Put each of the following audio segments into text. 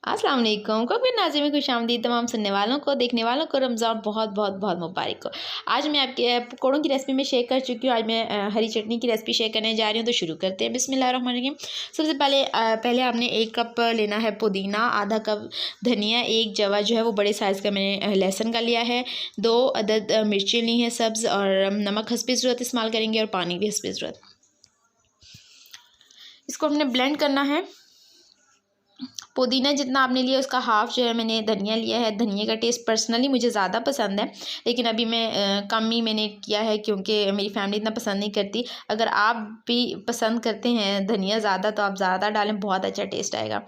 अस्सलाम वालेकुम। Cook with Nazim में खुशामदीद तमाम सुनने वालों को, देखने वालों को रमज़ान बहुत बहुत बहुत मुबारक हो। आज मैं आपके पकौड़ों की रेसिपी में शेयर कर चुकी हूँ। आज मैं हरी चटनी की रेसिपी शेयर करने जा रही हूँ, तो शुरू करते हैं। बिस्मिल्लाहिर्रहमानिर्रहीम। सबसे पहले आपने 1 कप लेना है पुदीना, आधा कप धनिया, 1 जवा जो है वो बड़े साइज़ का मैंने लहसुन का लिया है, 2 अदद मिर्चें ली हैं सब्ज़, और नमक हस्बे ज़रूरत इस्तेमाल करेंगे और पानी भी हस्बे ज़रूरत। इसको हमने ब्लेंड करना है। पुदीना जितना आपने लिया उसका हाफ़ जो है मैंने धनिया लिया है। धनिया का टेस्ट पर्सनली मुझे ज़्यादा पसंद है, लेकिन अभी मैं कम ही मैंने किया है क्योंकि मेरी फैमिली इतना पसंद नहीं करती। अगर आप भी पसंद करते हैं धनिया ज़्यादा तो आप ज़्यादा डालें, बहुत अच्छा टेस्ट आएगा।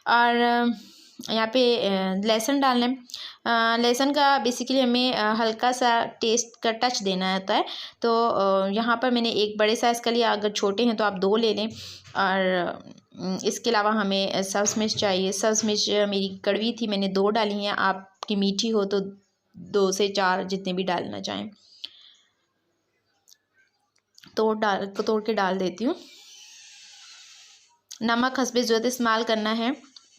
और यहाँ पे लहसुन डालना है। लहसुन का बेसिकली हमें हल्का सा टेस्ट का टच देना होता है। तो यहाँ पर मैंने 1 बड़े साइज़ का लिया, अगर छोटे हैं तो आप 2 ले लें। और इसके अलावा हमें सब्ज़ मिर्च चाहिए। सब्ज़ मिर्च मेरी कड़वी थी, मैंने 2 डाली हैं। आपकी मीठी हो तो 2 से 4 जितने भी डालना चाहें। तोड़ के डाल देती हूँ। नमक हस्बे ज़रूरत इस्तेमाल करना है।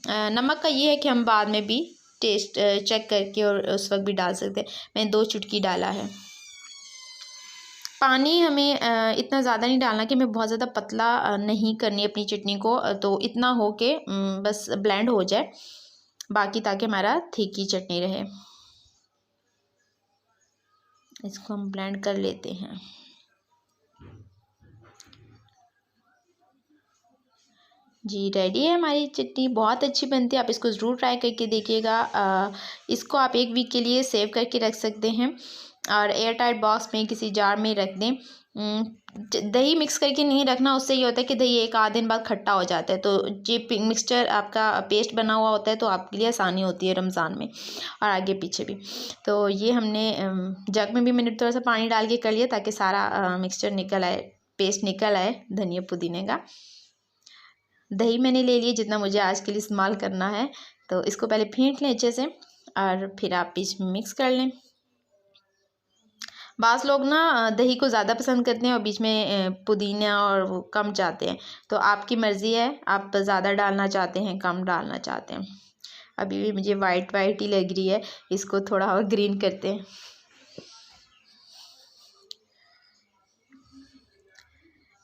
नमक का ये है कि हम बाद में भी टेस्ट चेक करके और उस वक्त भी डाल सकते हैं। मैंने 2 चुटकी डाला है। पानी हमें इतना ज़्यादा नहीं डालना कि हमें बहुत ज़्यादा पतला नहीं करनी अपनी चटनी को, तो इतना हो के बस ब्लेंड हो जाए, बाकी ताकि हमारा थिक ही चटनी रहे। इसको हम ब्लेंड कर लेते हैं। जी रेडी है हमारी चटनी, बहुत अच्छी बनती है। आप इसको ज़रूर ट्राई करके देखिएगा। इसको आप 1 वीक के लिए सेव करके रख सकते हैं और एयर टाइट बॉक्स में किसी जार में रख दें। दही मिक्स करके नहीं रखना, उससे ये होता है कि दही 1 आध दिन बाद खट्टा हो जाता है। तो ये मिक्सचर आपका पेस्ट बना हुआ होता है, तो आपके लिए आसानी होती है रमज़ान में और आगे पीछे भी। तो ये हमने जग में भी मैंने थोड़ा सा पानी डाल के कर लिया ताकि सारा मिक्सचर निकल आए, पेस्ट निकल आए धनिया पुदीने का। दही मैंने ले लिए जितना मुझे आज के लिए इस्तेमाल करना है, तो इसको पहले फेंट लें अच्छे से और फिर आप बीच में मिक्स कर लें। बाज़ लोग ना दही को ज़्यादा पसंद करते हैं और बीच में पुदीना और वो कम चाहते हैं, तो आपकी मर्ज़ी है, आप ज़्यादा डालना चाहते हैं कम डालना चाहते हैं। अभी भी मुझे वाइट वाइट ही लग रही है, इसको थोड़ा और ग्रीन करते हैं।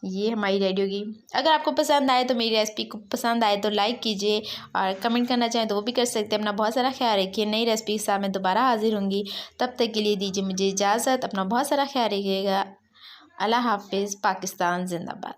ये हमारी रेडी होगी। अगर आपको पसंद आए तो मेरी रेसिपी को पसंद आए तो लाइक कीजिए और कमेंट करना चाहें तो वो भी कर सकते हैं। अपना बहुत सारा ख्याल रखिए। नई रेसिपी के साथ मैं दोबारा हाजिर होंगी, तब तक के लिए दीजिए मुझे इजाज़त। अपना बहुत सारा ख्याल रखिएगा। अल्लाह हाफ़िज़। पाकिस्तान जिंदाबाद।